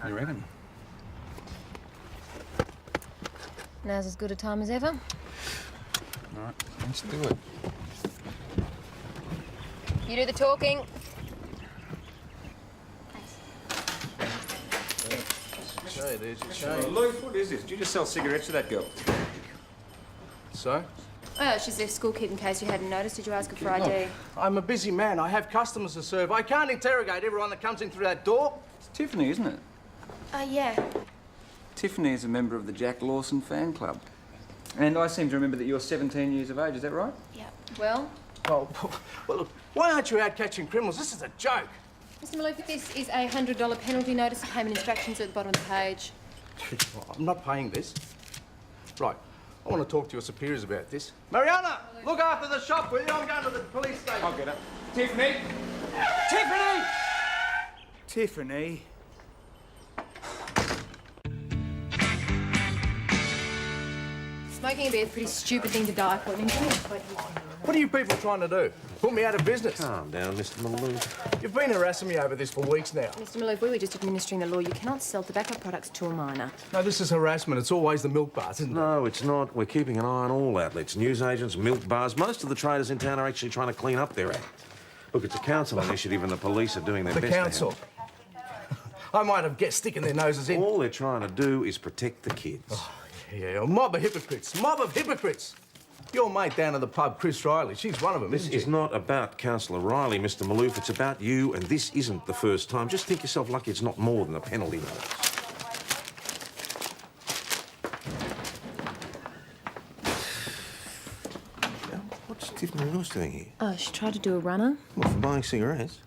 You reckon? Now's as good a time as ever. All right, let's do it. You do the talking. Luke, what is this? Did you just sell cigarettes to that girl? So? Oh, she's a school kid in case you hadn't noticed. Did you ask her for ID? Look, I'm a busy man. I have customers to serve. I can't interrogate everyone that comes in through that door. It's Tiffany, isn't it? Yeah. Tiffany is a member of the Jack Lawson fan club. And I seem to remember that you're 17 years of age, is that right? Yeah. Well, Well, look, why aren't you out catching criminals? This is a joke. Mr. Maloof, this is a $100 penalty notice of payment instructions at the bottom of the page. I'm not paying this. Right. I want to talk to your superiors about this. Mariana, look after the shop, will you? I'm going to the police station. I'll get it. Tiffany! Tiffany! Tiffany! Smoking a beer is a pretty stupid thing to die for. What are you people trying to do? Put me out of business? Calm down, Mr. Maloof. You've been harassing me over this for weeks now. Mr. Maloof, we were just administering the law. You cannot sell tobacco products to a minor. No, this is harassment. It's always the milk bars, isn't it? No, it's not. We're keeping an eye on all outlets, newsagents, milk bars. Most of the traders in town are actually trying to clean up their act. Look, it's a council initiative and the police are doing their The best to council. help. I might have guests sticking their noses in. All they're trying to do is protect the kids. Yeah, a mob of hypocrites. Mob of hypocrites. Your mate down at the pub, Chris Riley, she's one of them, This isn't is she? not about Councillor Riley, Mr. Maloof. It's about you, and this isn't the first time. Just think yourself lucky it's not more than a penalty notice. What's Tiffany Lewis doing here? Oh, she tried to do a runner. What, for buying cigarettes?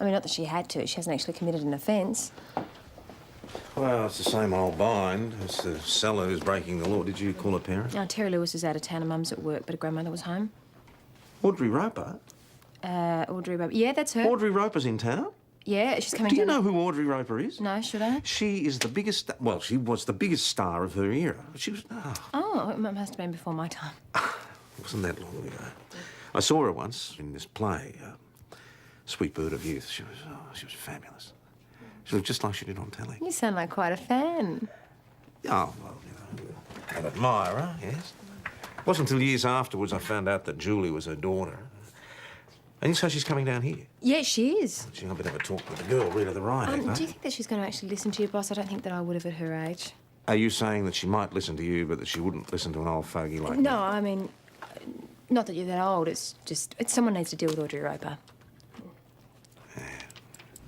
I mean, not that she had to. She hasn't actually committed an offence. Well, it's the same old bind. It's the seller who's breaking the law. Did you call her parent? Now, Terry Lewis is out of town and Mum's at work, but her grandmother was home. Audrey Roper? Audrey Roper. Yeah, that's her. Audrey Roper's in town? Yeah, she's coming Do you down. know who Audrey Roper is? No, should I? She is the biggest... Well, she was the biggest star of her era. She was... Oh, it must have been before my time. Wasn't that long ago. I saw her once in this play, Sweet Bird of Youth. She was fabulous. She looked just like she did on telly. You sound like quite a fan. Oh, well, you know, an admirer, yes. It wasn't until years afterwards I found out that Julie was her daughter. And so she's coming down here. Yeah, she is. Gee, I better have a talk with the girl, Rita the Riot, eh? Do you think that she's going to actually listen to your boss? I don't think that I would have at her age. Are you saying that she might listen to you, but that she wouldn't listen to an old fogey like me? No, I mean, not that you're that old. It's just someone needs to deal with Audrey Roper.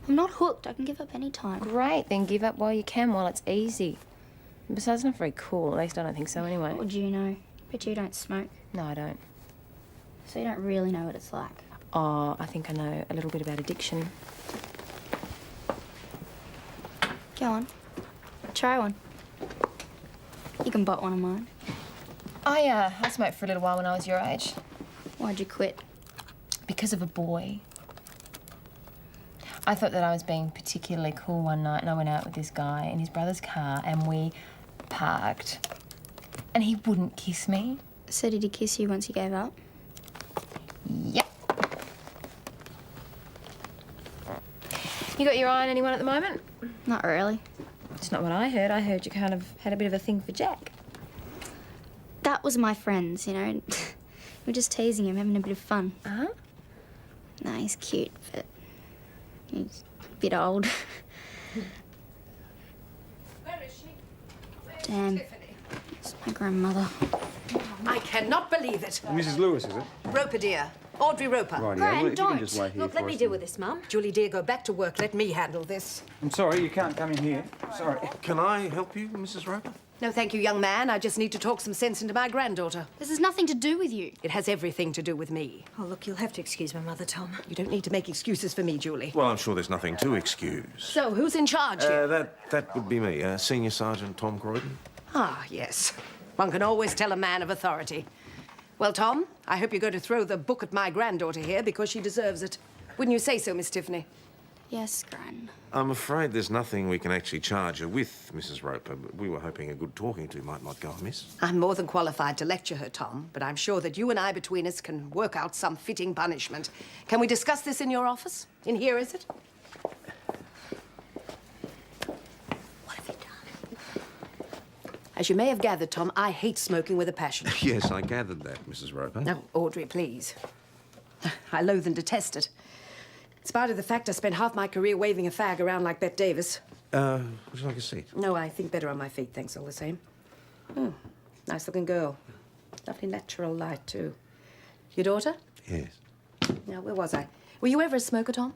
I'm not hooked. I can give up any time. Great, then give up while you can, while it's easy. Besides, it's not very cool. At least I don't think so, anyway. What would you know? Bet you don't smoke. No, I don't. So you don't really know what it's like. Oh, I think I know a little bit about addiction. Go on. Try one. You can butt one of mine. I smoked for a little while when I was your age. Why'd you quit? Because of a boy. I thought that I was being particularly cool one night and I went out with this guy in his brother's car and we parked and he wouldn't kiss me. So did he kiss you once you gave up? Yep. You got your eye on anyone at the moment? Not really. It's not what I heard. I heard you kind of had a bit of a thing for Jack. That was my friends, you know. We're just teasing him, having a bit of fun. Uh-huh. No, he's cute, but he's a bit old. Where is she? Where's Damn. Tiffany? It's my grandmother. I cannot believe it. Mrs. Lewis, is it? Roper, dear. Audrey Roper. Right, Gran, well, if you don't. can just wait here Look, for let me us deal then. with this, Mum. Julie, dear, go back to work. Let me handle this. I'm sorry, you can't come in here. Sorry. Can I help you, Mrs. Roper? No, thank you, young man. I just need to talk some sense into my granddaughter. This has nothing to do with you. It has everything to do with me. Oh, look, you'll have to excuse my mother, Tom. You don't need to make excuses for me, Julie. Well, I'm sure there's nothing to excuse. So, who's in charge here? That would be me, Senior Sergeant Tom Croydon. Ah, yes. One can always tell a man of authority. Well, Tom, I hope you're going to throw the book at my granddaughter here because she deserves it. Wouldn't you say so, Miss Tiffany? Yes, Gran. I'm afraid there's nothing we can actually charge her with, Mrs. Roper, but we were hoping a good talking to might not go amiss. I'm more than qualified to lecture her, Tom, but I'm sure that you and I between us can work out some fitting punishment. Can we discuss this in your office? In here, is it? As you may have gathered, Tom, I hate smoking with a passion. Yes, I gathered that, Mrs. Roper. No, Audrey, please. I loathe and detest it. In spite of the fact I spent half my career waving a fag around like Bette Davis. Would you like a seat? No, I think better on my feet, thanks all the same. Nice-looking girl. Lovely natural light, too. Your daughter? Yes. Now, where was I? Were you ever a smoker, Tom?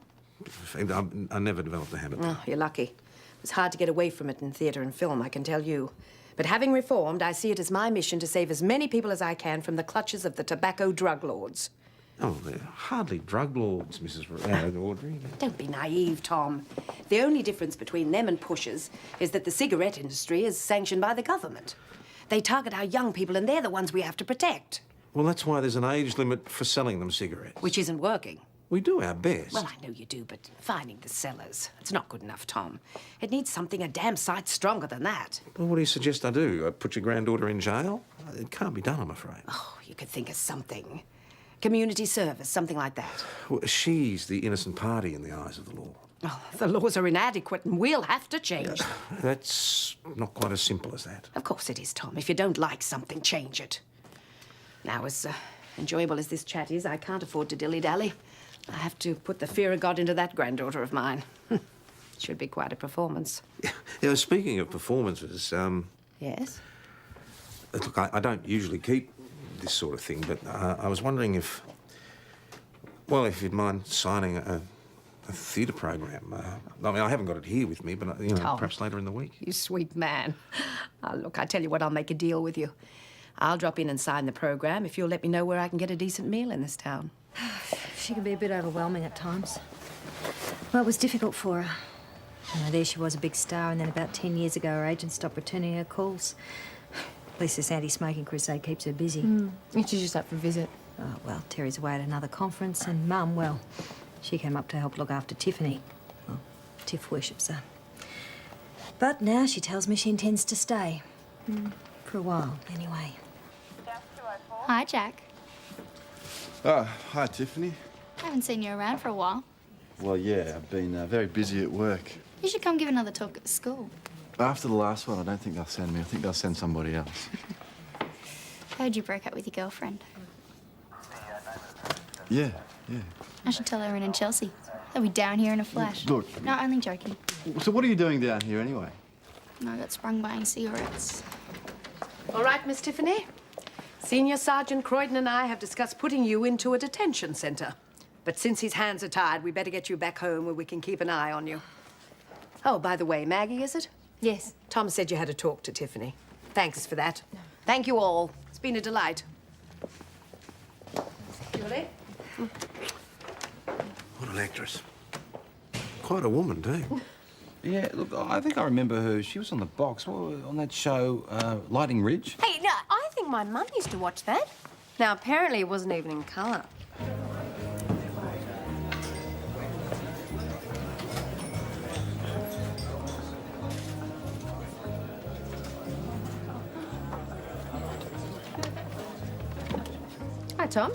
I never developed the habit. Oh, you're lucky. It was hard to get away from it in theatre and film, I can tell you. But having reformed, I see it as my mission to save as many people as I can from the clutches of the tobacco drug lords. Oh, they're hardly drug lords, Mrs. Audrey. Don't be naive, Tom. The only difference between them and pushers is that the cigarette industry is sanctioned by the government. They target our young people, and they're the ones we have to protect. Well, that's why there's an age limit for selling them cigarettes. Which isn't working. We do our best. Well, I know you do, but finding the sellers, it's not good enough, Tom. It needs something a damn sight stronger than that. Well, what do you suggest I do? Put your granddaughter in jail? It can't be done, I'm afraid. Oh, you could think of something. Community service, something like that. Well, she's the innocent party in the eyes of the law. Oh, the laws are inadequate and we'll have to change them. That's not quite as simple as that. Of course it is, Tom. If you don't like something, change it. Now, as enjoyable as this chat is, I can't afford to dilly-dally. I have to put the fear of God into that granddaughter of mine. Should be quite a performance. Yeah, speaking of performances, Yes? look, I don't usually keep this sort of thing, but I was wondering if you'd mind signing a theatre program. I mean, I haven't got it here with me, but, Tom. perhaps later in the week. You sweet man. Look, I tell you what, I'll make a deal with you. I'll drop in and sign the program if you'll let me know where I can get a decent meal in this town. She can be a bit overwhelming at times. Well, it was difficult for her. There she was, a big star, and then about 10 years ago, her agent stopped returning her calls. At least this anti-smoking crusade keeps her busy. And she's just up for a visit. Oh, well, Terry's away at another conference, and Mum, well, she came up to help look after Tiffany. Well, Tiff worships her. But now she tells me she intends to stay. For a while, anyway. Hi, Jack. Oh, hi, Tiffany. Haven't seen you around for a while. Well, yeah, I've been very busy at work. You should come give another talk at the school. After the last one, I don't think they'll send me. I think they'll send somebody else. Heard you broke up with your girlfriend. Yeah. I should tell her in Chelsea. They'll be down here in a flash. Look. No, only joking. So what are you doing down here anyway? I got sprung buying cigarettes. All right, Miss Tiffany. Senior Sergeant Croydon and I have discussed putting you into a detention centre. But since his hands are tied, we better get you back home where we can keep an eye on you. Oh, by the way, Maggie, is it? Yes. Tom said you had to talk to Tiffany. Thanks for that. Thank you all. It's been a delight. Julie? What an actress. Quite a woman, too. Yeah, look, I think I remember her. She was on the box on that show, Lighting Ridge. Hey, no, I think my mum used to watch that. Now, apparently it wasn't even in colour. Hi, Tom.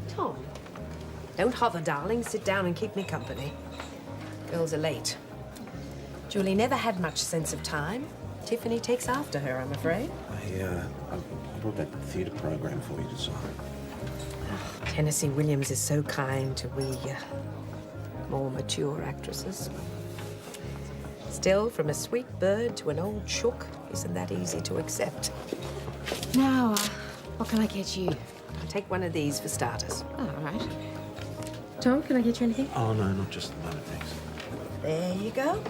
Tom. Don't hover, darling. Sit down and keep me company. Girls are late. Julie never had much sense of time. Tiffany takes after her, I'm afraid. I brought that theatre program for you to sign. Tennessee Williams is so kind to we more mature actresses. Still, from a sweet bird to an old chook, isn't that easy to accept? Now, what can I get you? I'll take one of these for starters. Oh, all right. Tom, can I get you anything? Oh, no, not just at the moment, thanks. There you go.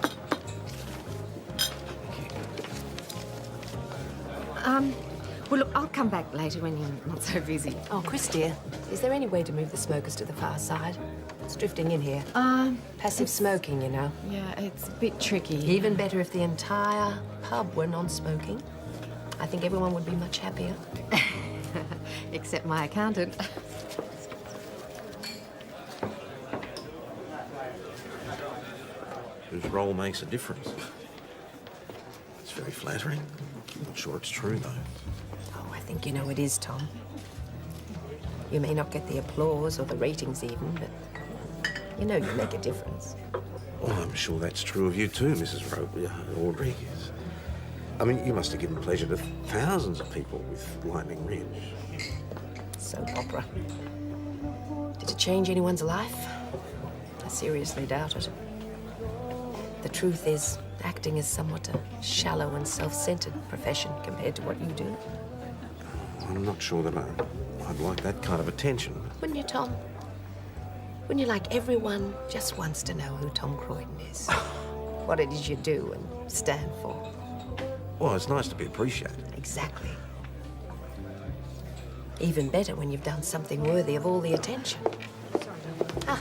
Well, look, I'll come back later when you're not so busy. Oh, Chris, dear, is there any way to move the smokers to the far side? It's drifting in here. Passive smoking, you know. Yeah, it's a bit tricky. Even better if the entire pub were non-smoking. I think everyone would be much happier. Except my accountant. Whose role makes a difference. It's very flattering. I'm not sure it's true, though. Oh, I think you know it is, Tom. You may not get the applause or the ratings even, but you know you make a difference. Well, I'm sure that's true of you too, Mrs. Audrey. I mean, you must have given pleasure to thousands of people with Lightning Ridge. Soap opera. Did it change anyone's life? I seriously doubt it. The truth is, acting is somewhat a shallow and self-centered profession compared to what you do. I'm not sure that I'd like that kind of attention. Wouldn't you, Tom? Wouldn't you like everyone just wants to know who Tom Croydon is? What it is you do and stand for. Well, it's nice to be appreciated. Exactly. Even better when you've done something worthy of all the attention. Ah,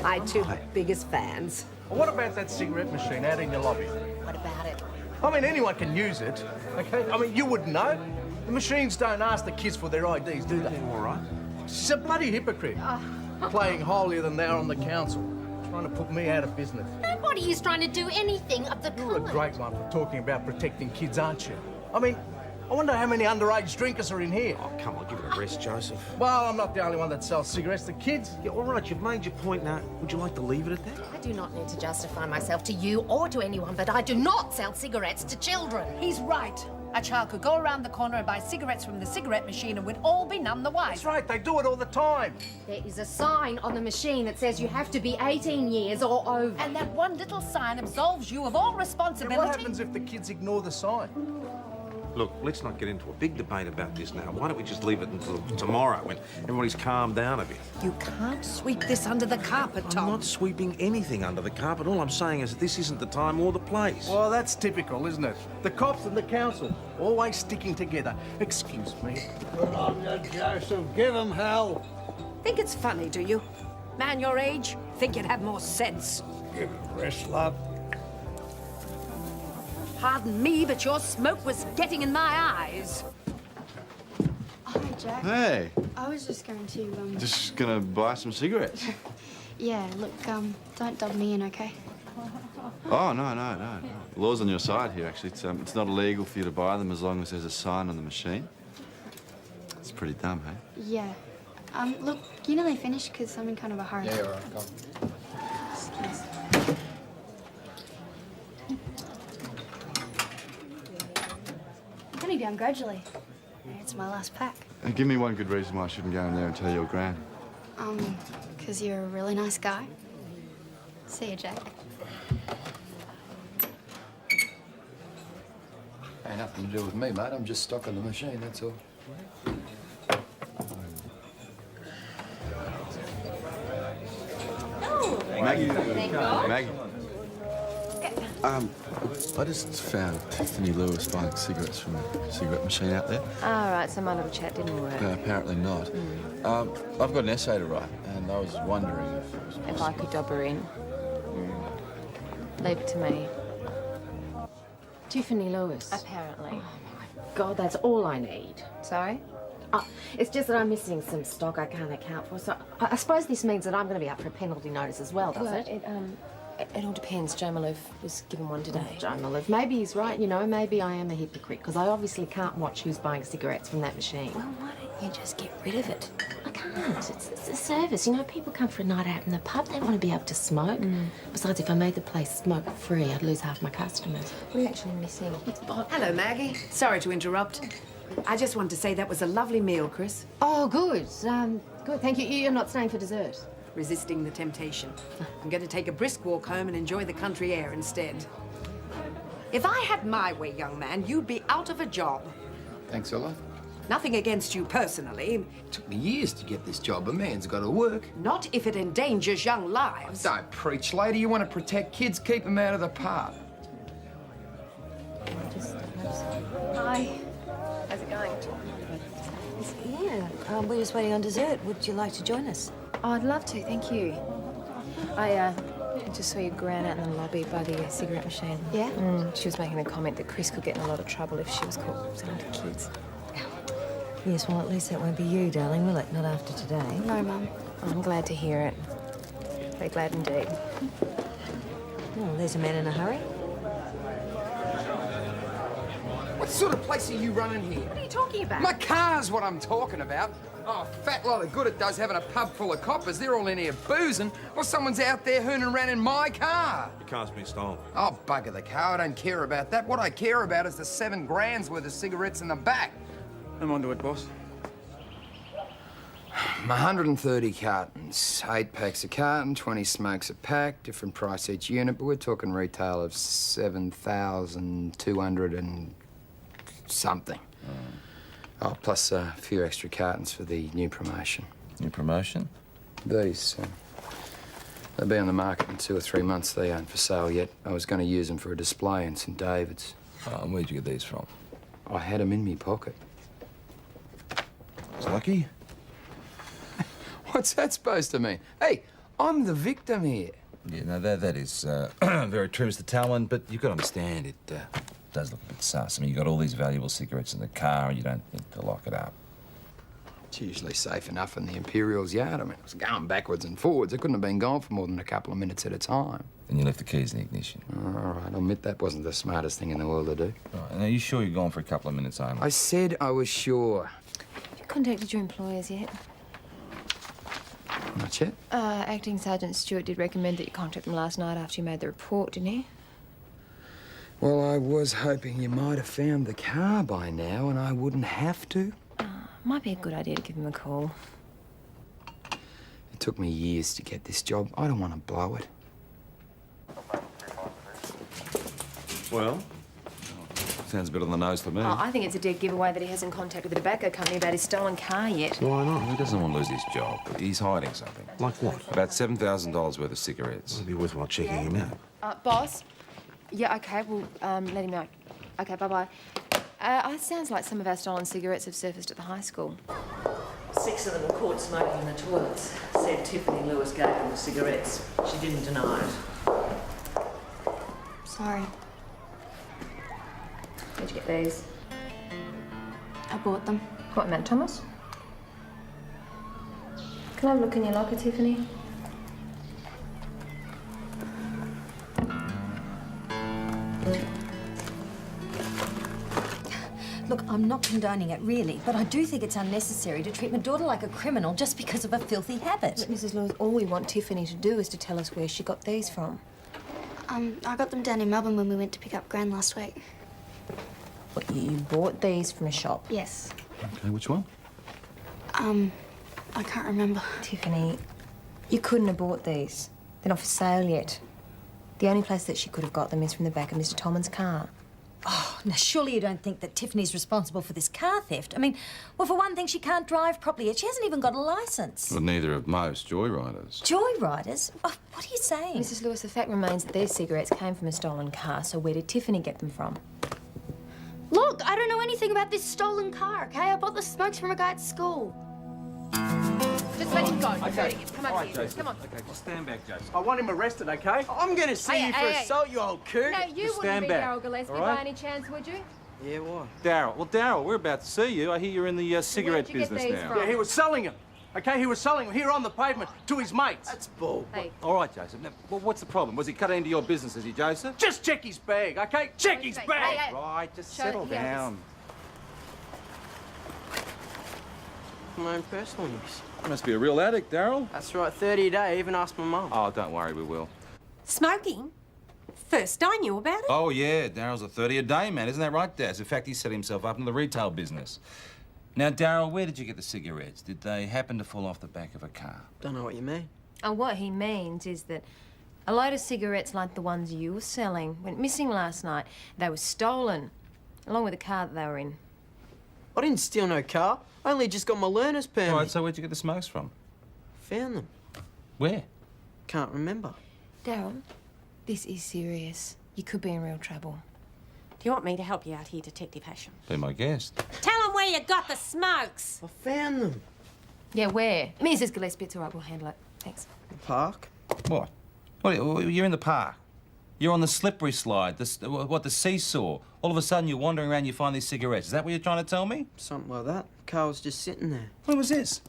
my two biggest fans. Well, what about that cigarette machine out in your lobby? What about it? I mean, anyone can use it, okay? I mean, you wouldn't know. The machines don't ask the kids for their IDs, do they? All right. She's a bloody hypocrite. Playing holier than thou on the council. Trying to put me out of business. Nobody is trying to do anything of the You're a kind. great one for talking about protecting kids, aren't you? I mean, I wonder how many underage drinkers are in here. Oh, come on, give it a rest, Joseph. Well, I'm not the only one that sells cigarettes. The kids. Yeah, all right, you've made your point now. Would you like to leave it at that? I do not need to justify myself to you or to anyone, but I do not sell cigarettes to children. He's right. A child could go around the corner and buy cigarettes from the cigarette machine and we'd all be none the wiser. That's right, they do it all the time. There is a sign on the machine that says you have to be 18 years or over. And that one little sign absolves you of all And responsibility. what happens if the kids ignore the sign? Look, let's not get into a big debate about this now. Why don't we just leave it until tomorrow when everybody's calmed down a bit? You can't sweep this under the carpet, I'm Tom. not sweeping anything under the carpet. All I'm saying is that this isn't the time or the place. Well, that's typical, isn't it? The cops and the council always sticking together. Excuse me. Good on you, Joseph. Give 'em hell. Think it's funny, do you? Man your age, think you'd have more sense. Give it a rest, love. Pardon me, but your smoke was getting in my eyes. Hi, Jack. Hey, I was just going to, just gonna buy some cigarettes. Yeah, look, don't dub me in, okay? Oh, no. The law's on your side here, actually. It's not illegal for you to buy them as long as there's a sign on the machine. It's pretty dumb, hey? Yeah. Look, you nearly finished because I'm in kind of a hurry. all right, go. Excuse. I'm only down gradually. It's my last pack. Give me one good reason why I shouldn't go in there and tell your gran. Because you're a really nice guy. See you, Jack. Ain't nothing to do with me, mate. I'm just stocking the machine, that's all. Maggie. Maggie. I just found Tiffany Lewis buying cigarettes from a cigarette machine out there. All right, so my little chat didn't work. Apparently not. I've got an essay to write, and I was wondering if it was If I possible. could dob her in. Leave it to me. Tiffany Lewis. Apparently. God, that's all I need. Sorry? It's just that I'm missing some stock I can't account for, so I suppose this means that I'm going to be up for a penalty notice as well, does Well, it? it all depends. Joe Maloof was given one today. Joe Maloof. Maybe he's right, you know, maybe I am a hypocrite, because I obviously can't watch who's buying cigarettes from that machine. Well, why don't you just get rid of it? I can't. It's a service. You know, people come for a night out in the pub. They want to be able to smoke. Besides, if I made the place smoke-free, I'd lose half my customers. What are you actually missing? Hello, Maggie. Sorry to interrupt. I just wanted to say that was a lovely meal, Chris. Oh, good. Good. Thank you. You're not staying for dessert? Resisting the temptation. I'm going to take a brisk walk home and enjoy the country air instead. If I had my way, young man, you'd be out of a job. Thanks, Ella. Nothing against you personally. Took me years to get this job. A man's got to work. Not if it endangers young lives. Don't preach, lady. You want to protect kids, keep them out of the park. Hi. How's it going? Yeah, we're just waiting on dessert. Would you like to join us? Oh, I'd love to, thank you. I just saw your gran out in the lobby by the cigarette machine. Yeah? She was making a comment that Chris could get in a lot of trouble if she was caught selling to kids. Yes, well, at least that won't be you, darling, will it? Not after today. No, Mum. I'm glad to hear it. Very glad indeed. Oh, there's a man in a hurry. What sort of place are you running here? What are you talking about? My car's what I'm talking about. Oh, fat lot of good it does having a pub full of coppers. They're all in here boozing, or someone's out there hooning around in my car. The car's been stolen. Oh, bugger the car. I don't care about that. What I care about is the 7 grand's worth of cigarettes in the back. I'm onto it, boss. 130 cartons, 8 packs a carton, 20 smokes a pack, different price each unit, but we're talking retail of 7,200 and something. Oh, plus a few extra cartons for the new promotion. New promotion? These, they'll be on the market in 2 or 3 months. They aren't for sale yet. I was going to use them for a display in St David's. Oh, and where'd you get these from? I had them in me pocket. It's lucky. What's that supposed to mean? Hey, I'm the victim here. Yeah, no, that is very true, Mr. Talon, but you've got to understand it does look a bit sus. I mean, you've got all these valuable cigarettes in the car and you don't need to lock it up. It's usually safe enough in the Imperial's yard. I mean, it was going backwards and forwards. It couldn't have been gone for more than a couple of minutes at a time. And you left the keys in the ignition. All right, I'll admit that wasn't the smartest thing in the world to do. Right, and are you sure you're gone for a couple of minutes only? I said I was sure. Have you contacted your employers yet? Not yet. Acting Sergeant Stewart did recommend that you contact them last night after you made the report, didn't he? Well, I was hoping you might have found the car by now and I wouldn't have to. Might be a good idea to give him a call. It took me years to get this job. I don't want to blow it. Well? Sounds a bit on the nose to me. Oh, I think it's a dead giveaway that he hasn't contacted the tobacco company about his stolen car yet. Why not? He doesn't want to lose his job. He's hiding something. Like what? About $7,000 worth of cigarettes. It'd be worthwhile checking him out. Boss? Yeah, okay, we'll let him know. Okay, bye-bye. It sounds like some of our stolen cigarettes have surfaced at the high school. 6 of them were caught smoking in the toilets. Said Tiffany Lewis gave them the cigarettes. She didn't deny it. Sorry. Where'd you get these? I bought them. What, Mount Thomas? Can I have a look in your locker, Tiffany? Look, I'm not condoning it, really, but I do think it's unnecessary to treat my daughter like a criminal just because of a filthy habit. Look, Mrs. Lewis, all we want Tiffany to do is to tell us where she got these from. I got them down in Melbourne when we went to pick up Gran last week. What, you bought these from a shop? Yes. Okay, which one? I can't remember. Tiffany, you couldn't have bought these. They're not for sale yet. The only place that she could have got them is from the back of Mr. Tolman's car. Oh, now surely you don't think that Tiffany's responsible for this car theft? I mean, well, for one thing, she can't drive properly yet. She hasn't even got a licence. Well, neither have most joyriders. Joyriders? Oh, what are you saying? Mrs. Lewis, the fact remains that these cigarettes came from a stolen car, so where did Tiffany get them from? Look, I don't know anything about this stolen car, okay? I bought the smokes from a guy at school. Just let him go. Okay. Come on, here. Joseph. Come on. Okay, just stand back, Joseph. I want him arrested, okay? I'm gonna sue Hey, you for hey, assault, you old coot. No, you Just wouldn't stand be back, Daryl Gillespie all right? by any chance, would you? Yeah, why? Daryl. Well, Daryl, we're about to see you. I hear you're in the cigarette Where'd you get business these now. from? Yeah, he was selling them. Okay, he was selling them here on the pavement to his mates. That's bull. Hey, All right, Joseph. Now, well, what's the problem? Was he cut into your business, is he, Joseph? Just check his bag, okay? Check his bag. Hey, hey. Right, just Show- settle yeah, down. My own personal use. You must be a real addict, Daryl. That's right, 30 a day. Even ask my mum. Oh, don't worry, we will. smoking? First I knew about it. Oh, yeah, Daryl's a 30 a day man, isn't that right, Daz? In fact, he set himself up in the retail business. Now, Daryl, where did you get the cigarettes? Did they happen to fall off the back of a car? Don't know what you mean. And what he means is that a load of cigarettes like the ones you were selling went missing last night. They were stolen, along with the car that they were in. I didn't steal no car. I only just got my learner's permit. All right, so where'd you get the smokes from? Found them. Where? Can't remember. Daryl, this is serious. You could be in real trouble. Do you want me to help you out here, Detective Hasham? Be my guest. Tell them where you got the smokes. I found them. Yeah, where? Mrs. Gillespie, it's all right, we'll handle it. Thanks. The park. What? You're in the park. You're on the slippery slide, the seesaw. All of a sudden, you're wandering around, you find these cigarettes. Is that what you're trying to tell me? Something like that. The car was just sitting there. When was this?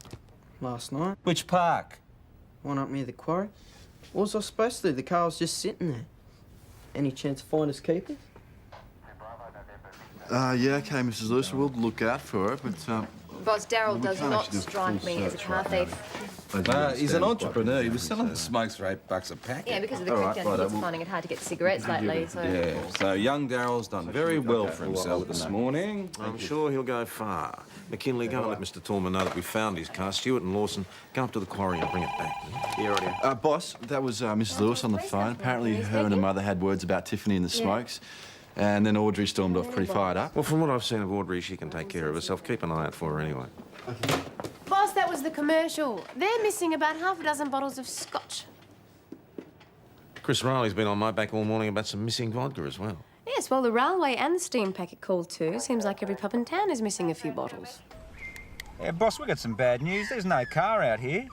Last night. Which park? One up near the quarry. What was I supposed to do? The car was just sitting there. Any chance of finders keepers? Yeah, OK, Mrs. Lewis, we'll look out for it, but, Boss, Daryl we does can't not actually do a strike full me as a search car right now. thief. He's an entrepreneur. He was selling smokes for $8 a packet. Yeah, because of the All crackdown, right, he's finding it hard to get cigarettes lately, so... Yeah, so young Daryl's done very well for himself this morning. I'm sure he'll go far. McKinley, go and let Mr. Tallman know that we found his car. Stewart and Lawson, go up to the quarry and bring it back. Yeah, right. Boss, that was Mrs. Lewis on the phone. Apparently her and her mother had words about Tiffany and the smokes. And then Audrey stormed off pretty fired up. Well, from what I've seen of Audrey, she can take care of herself. Keep an eye out for her anyway. Boss, that was the commercial. They're missing about half a dozen bottles of scotch. Chris Riley's been on my back all morning about some missing vodka as well. Yes, well, the railway and the steam packet called too. Seems like every pub in town is missing a few bottles. Yeah, boss, we got some bad news. There's no car out here.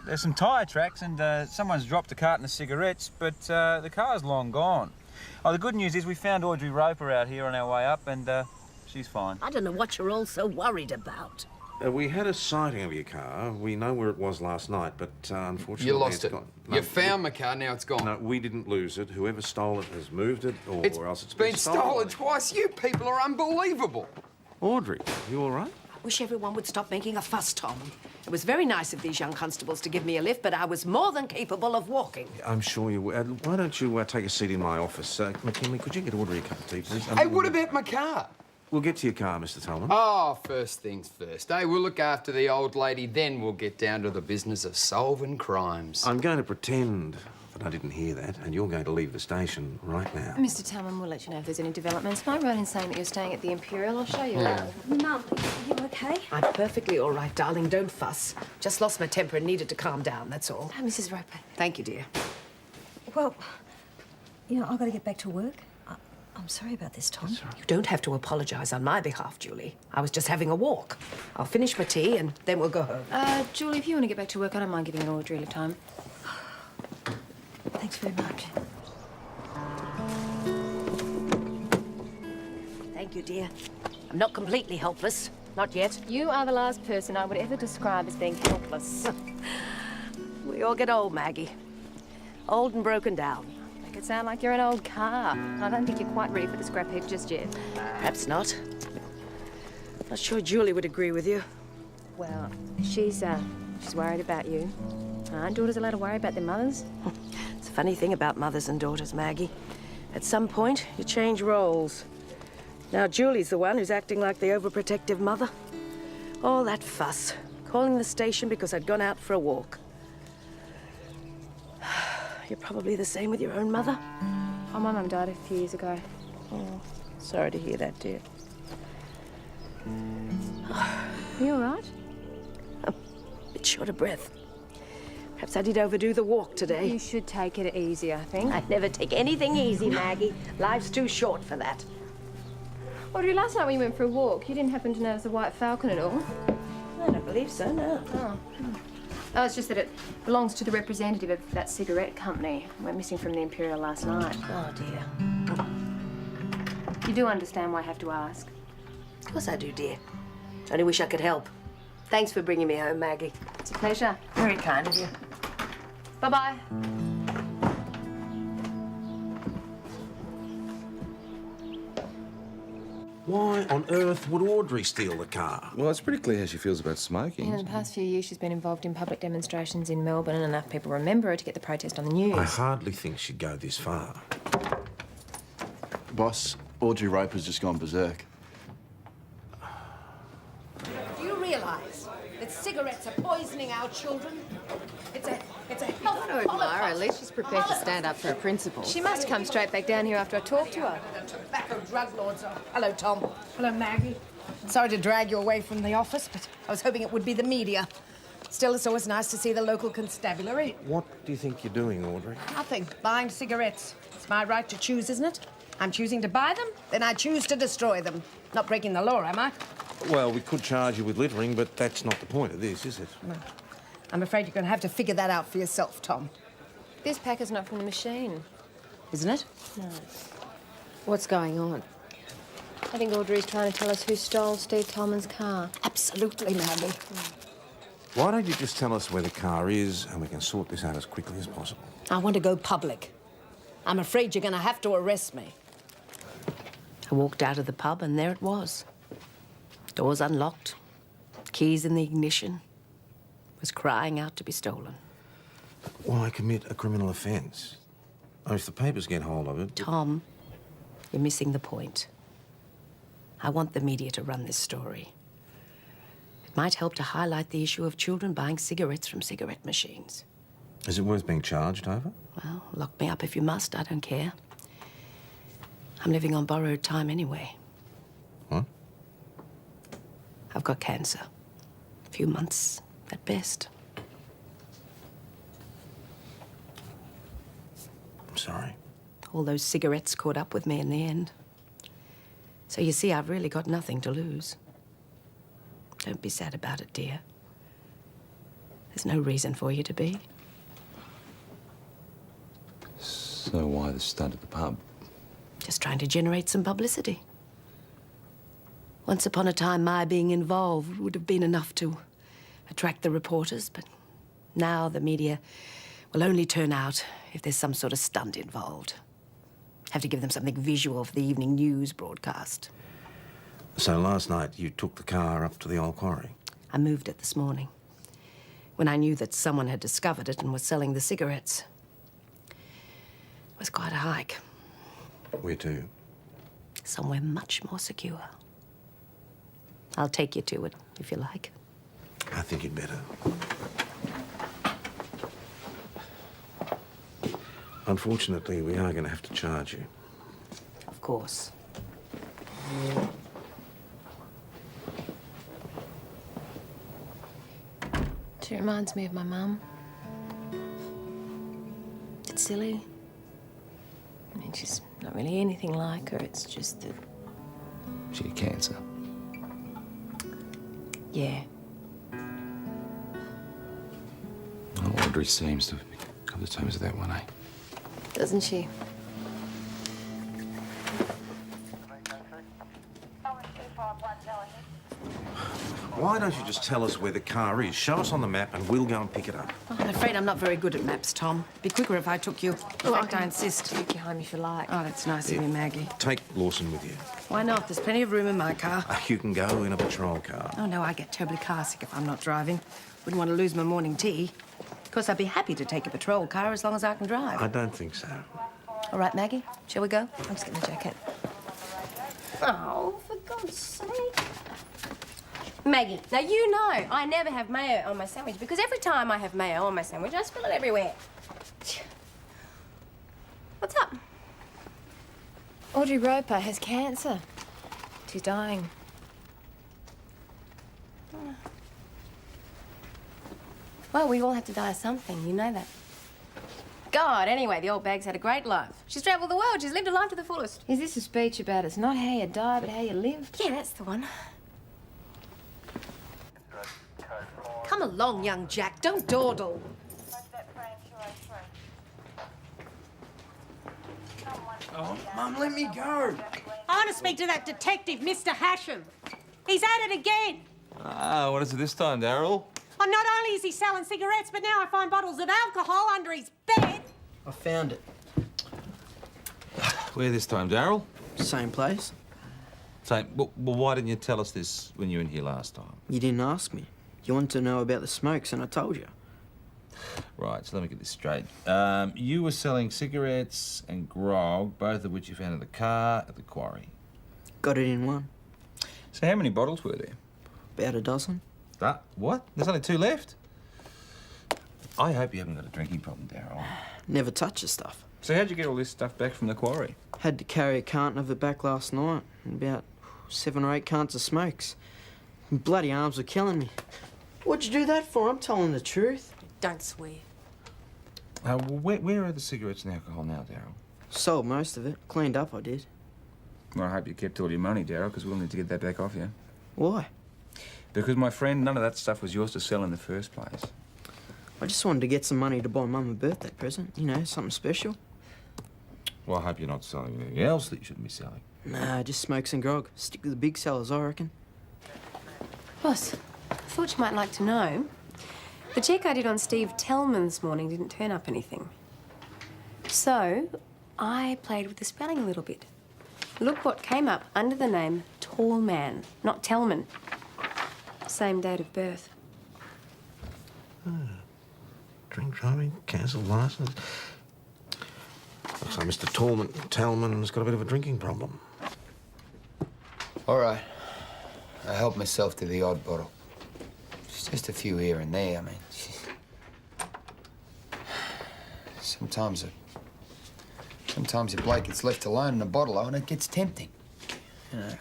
There's some tyre tracks and someone's dropped a carton of cigarettes, but the car's long gone. Oh, the good news is we found Audrey Roper out here on our way up and she's fine. I don't know what you're all so worried about. We had a sighting of your car. We know where it was last night, but unfortunately... You lost it's it. gone. You found my car, now it's gone. No, we didn't lose it. Whoever stole it has moved it, or else it's been stolen twice. You people are unbelievable. Audrey, you all right? I wish everyone would stop making a fuss, Tom. It was very nice of these young constables to give me a lift, but I was more than capable of walking. I'm sure you will. Why don't you take a seat in my office? McKinley, could you get Audrey a cup of tea, please? Hey, what about my car? We'll get to your car, Mr. Tallman. Oh, first things first. Hey, we'll look after the old lady, then we'll get down to the business of solving crimes. I'm going to pretend that I didn't hear that, and you're going to leave the station right now. Mr. Tallman, we'll let you know if there's any developments. Am I right in saying that you're staying at the Imperial? I'll show you around. Mum, are you OK? I'm perfectly all right, darling. Don't fuss. Just lost my temper and needed to calm down, that's all. Oh, Mrs. Roper. Thank you, dear. Well, you know, I've got to get back to work. I'm sorry about this, Tom. You don't have to apologise on my behalf, Julie. I was just having a walk. I'll finish my tea and then we'll go home. Julie, if you want to get back to work, I don't mind giving an Audrey a little time. Thanks very much. Thank you, dear. I'm not completely helpless. Not yet. You are the last person I would ever describe as being helpless. We all get old, Maggie. Old and broken down. Make it sound like you're an old car. I don't think you're quite ready for the scrap heap just yet. Perhaps not. Not sure Julie would agree with you. Well, she's worried about you. Aren't daughters allowed to worry about their mothers? It's a funny thing about mothers and daughters, Maggie. At some point, you change roles. Now Julie's the one who's acting like the overprotective mother. All that fuss. Calling the station because I'd gone out for a walk. You're probably the same with your own mother. Oh, my mum died a few years ago. Oh, sorry to hear that, dear. Are you all right? A bit short of breath. Perhaps I did overdo the walk today. You should take it easy, I think. I never take anything easy, Maggie. Life's too short for that. Audrey, last night when you went for a walk, you didn't happen to notice a white falcon at all? I don't believe so, no. Oh, it's just that it belongs to the representative of that cigarette company. Went missing from the Imperial last night. Oh, dear. You do understand why I have to ask? Of course I do, dear. Only wish I could help. Thanks for bringing me home, Maggie. It's a pleasure. Very kind of you. Bye-bye. Why on earth would Audrey steal the car? Well, it's pretty clear how she feels about smoking. In the past few years, she's been involved in public demonstrations in Melbourne, and enough people remember her to get the protest on the news. I hardly think she'd go this far. Boss, Audrey Roper's just gone berserk. Do you realise that cigarettes are poisoning our children? It's a health Admire, at least she's prepared to stand up for her principles. She must come straight back down here after I talk to her. The tobacco drug lords are... Hello, Tom. Hello, Maggie. Sorry to drag you away from the office, but I was hoping it would be the media. Still, it's always nice to see the local constabulary. What do you think you're doing, Audrey? Nothing. Buying cigarettes. It's my right to choose, isn't it? I'm choosing to buy them, then I choose to destroy them. Not breaking the law, am I? Well, we could charge you with littering, but that's not the point of this, is it? No. I'm afraid you're going to have to figure that out for yourself, Tom. This pack is not from the machine. Isn't it? No. What's going on? I think Audrey's trying to tell us who stole Steve Tolman's car. Absolutely, Maggie. Why don't you just tell us where the car is and we can sort this out as quickly as possible? I want to go public. I'm afraid you're going to have to arrest me. I walked out of the pub and there it was. Doors unlocked, keys in the ignition. Was crying out to be stolen. Why commit a criminal offence? Oh, if the papers get hold of it... Tom, you're missing the point. I want the media to run this story. It might help to highlight the issue of children buying cigarettes from cigarette machines. Is it worth being charged over? Well, lock me up if you must, I don't care. I'm living on borrowed time anyway. What? I've got cancer. A few months at best. I'm sorry. All those cigarettes caught up with me in the end. So you see, I've really got nothing to lose. Don't be sad about it, dear. There's no reason for you to be. So why the stunt at the pub? Just trying to generate some publicity. Once upon a time, my being involved would have been enough to attract the reporters, but now the media will only turn out if there's some sort of stunt involved. Have to give them something visual for the evening news broadcast. So last night you took the car up to the old quarry? I moved it this morning, when I knew that someone had discovered it and was selling the cigarettes. It was quite a hike. Where to? Somewhere much more secure. I'll take you to it, if you like. I think you'd better. Unfortunately, we are going to have to charge you. Of course. She reminds me of my mum. It's silly. I mean, she's not really anything like her. It's just that... She had cancer. Yeah. Oh, Audrey seems to have come to terms with that one, eh? Doesn't she? Why don't you just tell us where the car is? Show us on the map and we'll go and pick it up. Oh, I'm afraid I'm not very good at maps, Tom. Be quicker if I took you. In fact, I insist. Take you home if you like. Oh, that's nice of you, Maggie. Take Lawson with you. Why not? There's plenty of room in my car. You can go in a patrol car. Oh, no, I get terribly car sick if I'm not driving. Wouldn't want to lose my morning tea. Of course, I'd be happy to take a patrol car as long as I can drive. I don't think so. All right, Maggie, shall we go? I'll just get my jacket. Oh, for God's sake. Maggie, now you know I never have mayo on my sandwich because every time I have mayo on my sandwich, I spill it everywhere. What's up? Audrey Roper has cancer. She's dying. Well, we all have to die of something, you know that. God, anyway, the old bag's had a great life. She's travelled the world. She's lived her life to the fullest. Is this a speech about it's not how you die, but how you live? Yeah, that's the one. Come along, young Jack. Don't dawdle. Oh, Mum, let me go. I want to speak to that detective, Mr. Hasham. He's at it again. Ah, what is it this time, Daryl? Oh, not only is he selling cigarettes, but now I find bottles of alcohol under his bed. I found it. Where this time, Daryl? Same place. Same. Well, why didn't you tell us this when you were in here last time? You didn't ask me. You wanted to know about the smokes, and I told you. Right, so let me get this straight. You were selling cigarettes and grog, both of which you found in the car at the quarry. Got it in one. So how many bottles were there? About a dozen. What? There's only 2 left? I hope you haven't got a drinking problem, Daryl. Never touch the stuff. So how'd you get all this stuff back from the quarry? Had to carry a carton of it back last night. And about 7 or 8 cans of smokes. Bloody arms were killing me. What'd you do that for? I'm telling the truth. Don't swear. Well, where are the cigarettes and alcohol now, Daryl? Sold most of it. Cleaned up, I did. Well, I hope you kept all your money, Daryl, because we'll need to get that back off you. Why? Because, my friend, none of that stuff was yours to sell in the first place. I just wanted to get some money to buy Mum a birthday present. You know, something special. Well, I hope you're not selling anything else that you shouldn't be selling. Nah, just smokes and grog. Stick with the big sellers, I reckon. Boss, I thought you might like to know. The check I did on Steve Tellman this morning didn't turn up anything. So, I played with the spelling a little bit. Look what came up under the name Tall Man, not Tellman. Same date of birth. Drink driving, cancelled licence. Looks like Mr. Tallman's got a bit of a drinking problem. All right. I help myself to the odd bottle. It's just a few here and there. I mean, sometimes a bloke gets left alone in a bottle, and it gets tempting. You know,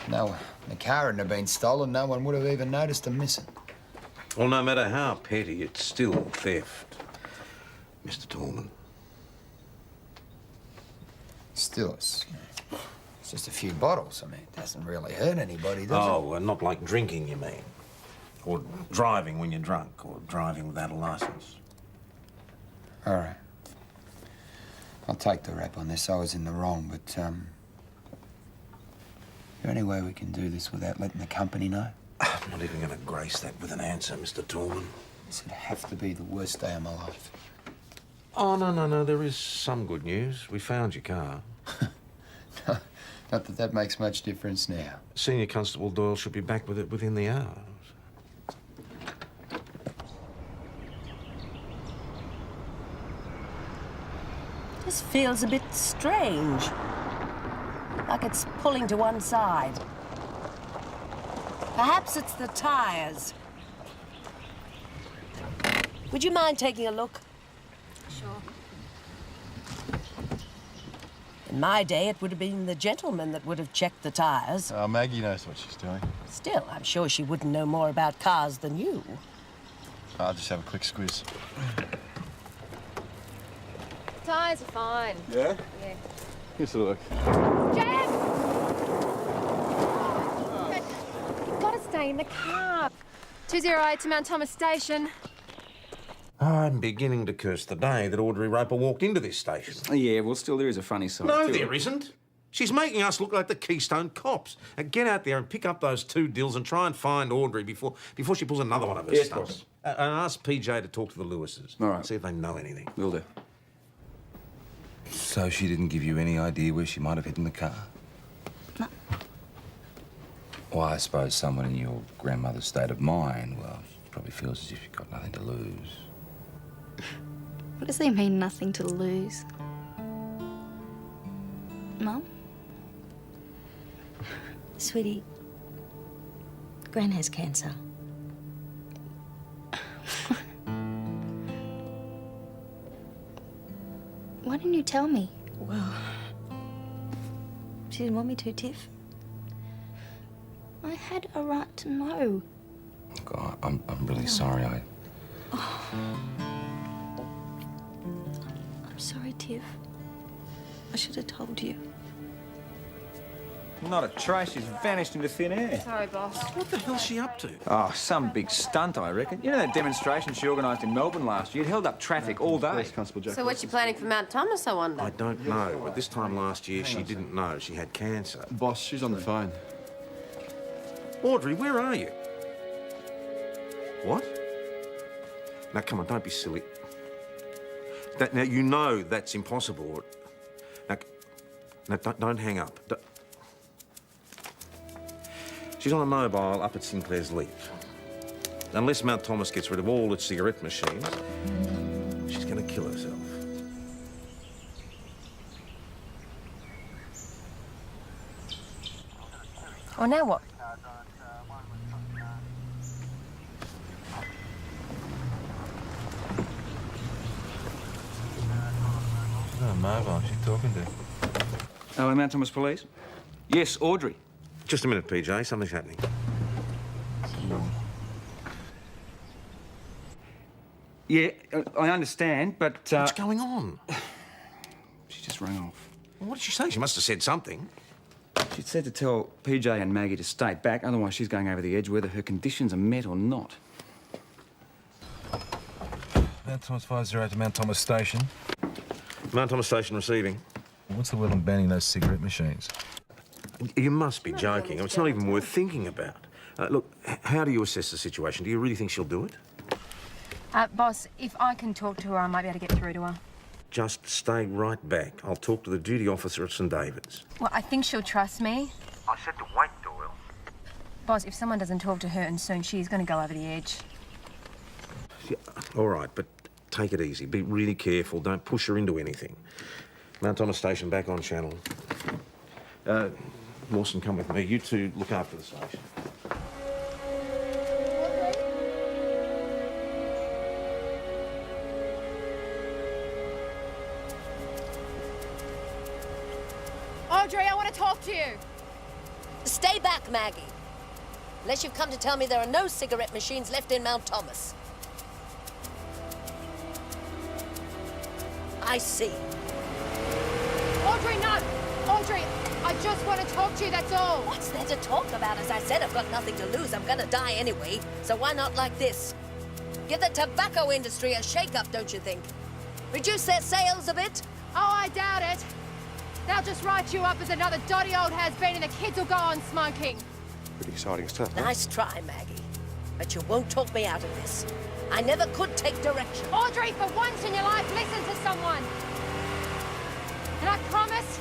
no, the car hadn't have been stolen. No one would have even noticed them missing. Well, no matter how petty, it's still theft, Mr. Tallman. Still, it's just a few bottles. I mean, it doesn't really hurt anybody, does it? Oh, well, not like drinking, you mean? Or driving when you're drunk, or driving without a licence. All right. I'll take the rap on this. I was in the wrong, but, is there any way we can do this without letting the company know? I'm not even going to grace that with an answer, Mr. Tallman. This would have to be the worst day of my life. Oh, no. There is some good news. We found your car. Not that that makes much difference now. Senior Constable Doyle should be back with it within the hour. This feels a bit strange. Like it's pulling to one side. Perhaps it's the tires. Would you mind taking a look? Sure. In my day, it would have been the gentleman that would have checked the tires. Maggie knows what she's doing. Still, I'm sure she wouldn't know more about cars than you. I'll just have a quick squeeze. Tyres are fine. Yeah? Yeah. Here's a look. Jam! You've got to stay in the car. 208 to Mount Thomas Station. I'm beginning to curse the day that Audrey Roper walked into this station. Yeah, well, still, there is a funny side No, to it. there isn't. She's making us look like the Keystone Cops. Get out there and pick up those 2 dills and try and find Audrey before she pulls another one of her Yes, stunts. And ask PJ to talk to the Lewises. All right. See if they know anything. Will do. So she didn't give you any idea where she might have hidden the car? No. Well, I suppose someone in your grandmother's state of mind, well, she probably feels as if you've got nothing to lose. What does that mean, nothing to lose? Mum? Sweetie, Gran has cancer. Why didn't you tell me? Well, she didn't want me to, Tiff. I had a right to know. God, I'm really sorry. I'm sorry, Tiff. I should have told you. Not a trace. She's vanished into thin air. Sorry, boss. What the hell's she up to? Oh, some big stunt, I reckon. You know that demonstration she organised in Melbourne last year? It held up traffic all day. So what's she planning for Mount Thomas, I wonder? I don't know, but this time last year she didn't know she had cancer. Boss, she's on the phone. Audrey, where are you? What? Now, come on, don't be silly. Now, you know that's impossible. Now don't hang up. She's on a mobile up at Sinclair's Leap. Unless Mount Thomas gets rid of all its cigarette machines, she's going to kill herself. Oh, now what? She's on a mobile. She's talking to. Oh, Mount Thomas Police? Yes, Audrey. Just a minute, PJ. Something's happening. Yeah, I understand, but... What's going on? She just rang off. What did she say? She must have said something. She said to tell PJ and Maggie to stay back, otherwise she's going over the edge whether her conditions are met or not. Mount Thomas 508 to Mount Thomas Station. Mount Thomas Station receiving. What's the will in banning those cigarette machines? You must be joking. It's not even worth thinking about. Look, how do you assess the situation? Do you really think she'll do it? Boss, if I can talk to her, I might be able to get through to her. just stay right back. I'll talk to the duty officer at St David's. Well, I think she'll trust me. I said to wait, Doyle. Boss, if someone doesn't talk to her and soon she's going to go over the edge. Yeah, all right, but take it easy. Be really careful. Don't push her into anything. Mount on a station, back on channel. Lawson, come with me. You two look after the station. Audrey, I want to talk to you. Stay back, Maggie. Unless you've come to tell me there are no cigarette machines left in Mount Thomas. I see. Audrey, no! Audrey, I just want to talk to you, that's all. What's there to talk about? As I said, I've got nothing to lose. I'm gonna die anyway, so why not like this? Give the tobacco industry a shake-up, don't you think? Reduce their sales a bit? Oh, I doubt it. They'll just write you up as another dotty old has-been and the kids will go on smoking. Pretty exciting stuff, huh? Nice try, Maggie. But you won't talk me out of this. I never could take direction. Audrey, for once in your life, listen to someone. And I promise,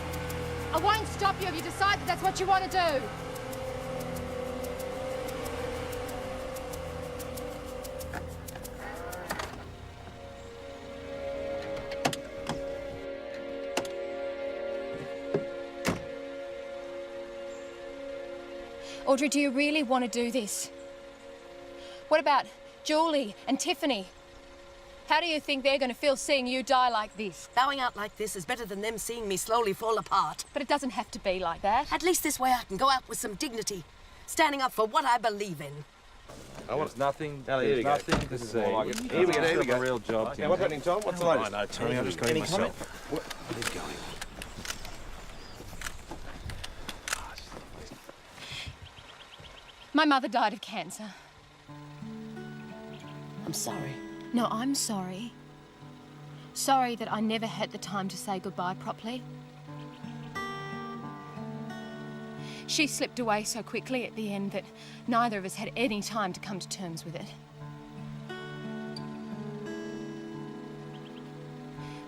I won't stop you if you decide that that's what you want to do. Audrey, do you really want to do this? What about Julie and Tiffany? How do you think they're going to feel seeing you die like this? Bowing out like this is better than them seeing me slowly fall apart. But it doesn't have to be like that. At least this way I can go out with some dignity, standing up for what I believe in. There's nothing. Ellie, There's nothing to see. more like it. Here we go, here we go. A real job. Okay, what's happening, Tom? What's the latest? I know, Tony. I'm just going myself. What is going on? My mother died of cancer. I'm sorry. No, I'm sorry. Sorry that I never had the time to say goodbye properly. She slipped away so quickly at the end that neither of us had any time to come to terms with it.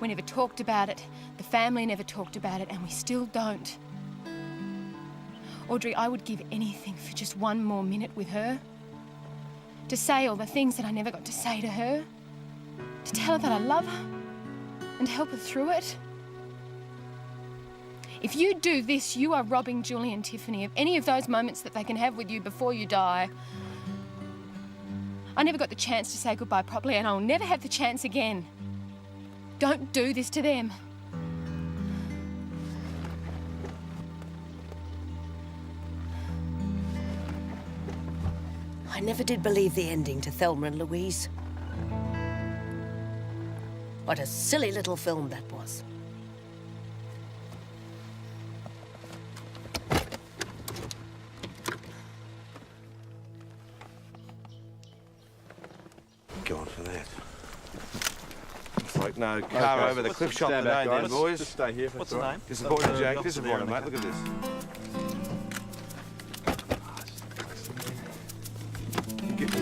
We never talked about it, the family never talked about it, and we still don't. Audrey, I would give anything for just one more minute with her. To say all the things that I never got to say to her. To tell her that I love her and help her through it. If you do this, you are robbing Julie and Tiffany of any of those moments that they can have with you before you die. I never got the chance to say goodbye properly, and I'll never have the chance again. Don't do this to them. I never did believe the ending to Thelma and Louise. What a silly little film that was. God for that. Looks like no car over the cliff shop today, then, boys. Just stay here. What's the name? Disappointed, Jack. Disappointed, mate. Look at this.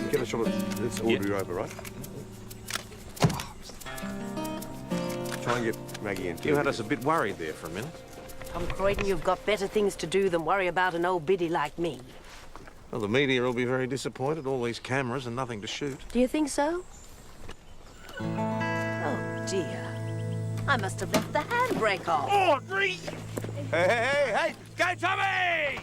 Get a shot of this Audrey Roper, right? Try and get Maggie in. You had us a bit worried there for a minute. Tom Croydon, you've got better things to do than worry about an old biddy like me. Well, the media will be very disappointed. All these cameras and nothing to shoot. Do you think so? Oh, dear. I must have left the handbrake off. Audrey! Hey! Go, Tommy!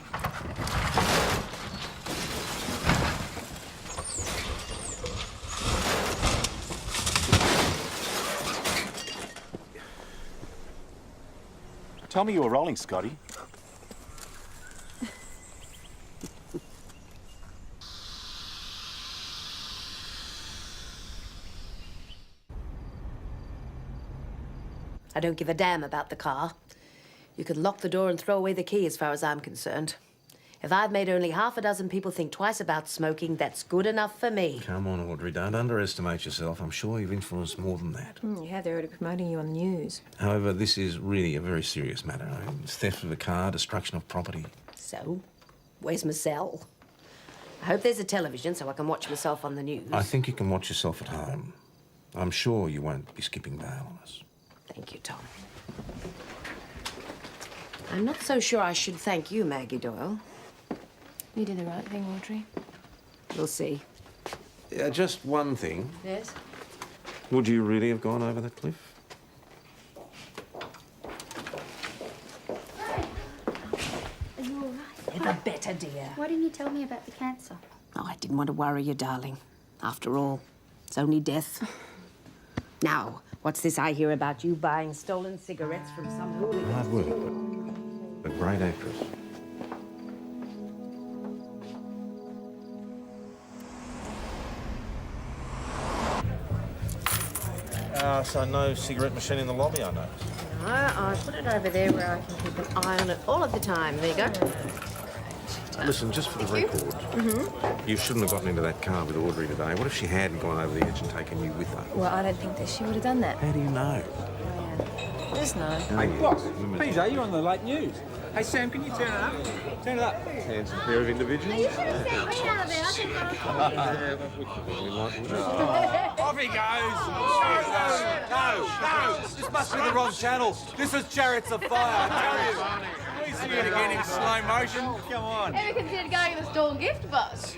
Tell me you were rolling, Scotty. I don't give a damn about the car. You can lock the door and throw away the key as far as I'm concerned. If I've made only half a dozen people think twice about smoking, that's good enough for me. Come on, Audrey, don't underestimate yourself. I'm sure you've influenced more than that. You have, they're already promoting you on the news. However, this is really a very serious matter. It's theft of a car, destruction of property. So, where's my cell? I hope there's a television so I can watch myself on the news. I think you can watch yourself at home. I'm sure you won't be skipping bail on us. Thank you, Tom. I'm not so sure I should thank you, Maggie Doyle. You did the right thing, Audrey. We'll see. Just one thing. Yes? Would you really have gone over that cliff? Are you all right? Never better, dear. Why didn't you tell me about the cancer? Oh, I didn't want to worry you, darling. After all, it's only death. Now, what's this I hear about you buying stolen cigarettes from some hooligan? Hard work. A great actress. So no cigarette machine in the lobby, I noticed. No, I put it over there where I can keep an eye on it all of the time. There you go. Listen, just for the record, you shouldn't have gotten into that car with Audrey today. What if she had gone over the edge and taken you with her? Well, I don't think that she would have done that. How do you know? Just no. Hey, boss, PJ, you're on the late news. Hey, Sam, can you turn it up? Turn it up. Handsome pair of individuals. Off he goes. No. This must be the wrong channel. This is Chariots of Fire, I tell you. We see it again in slow motion. Come on. Ever considered going to the stolen gift bus?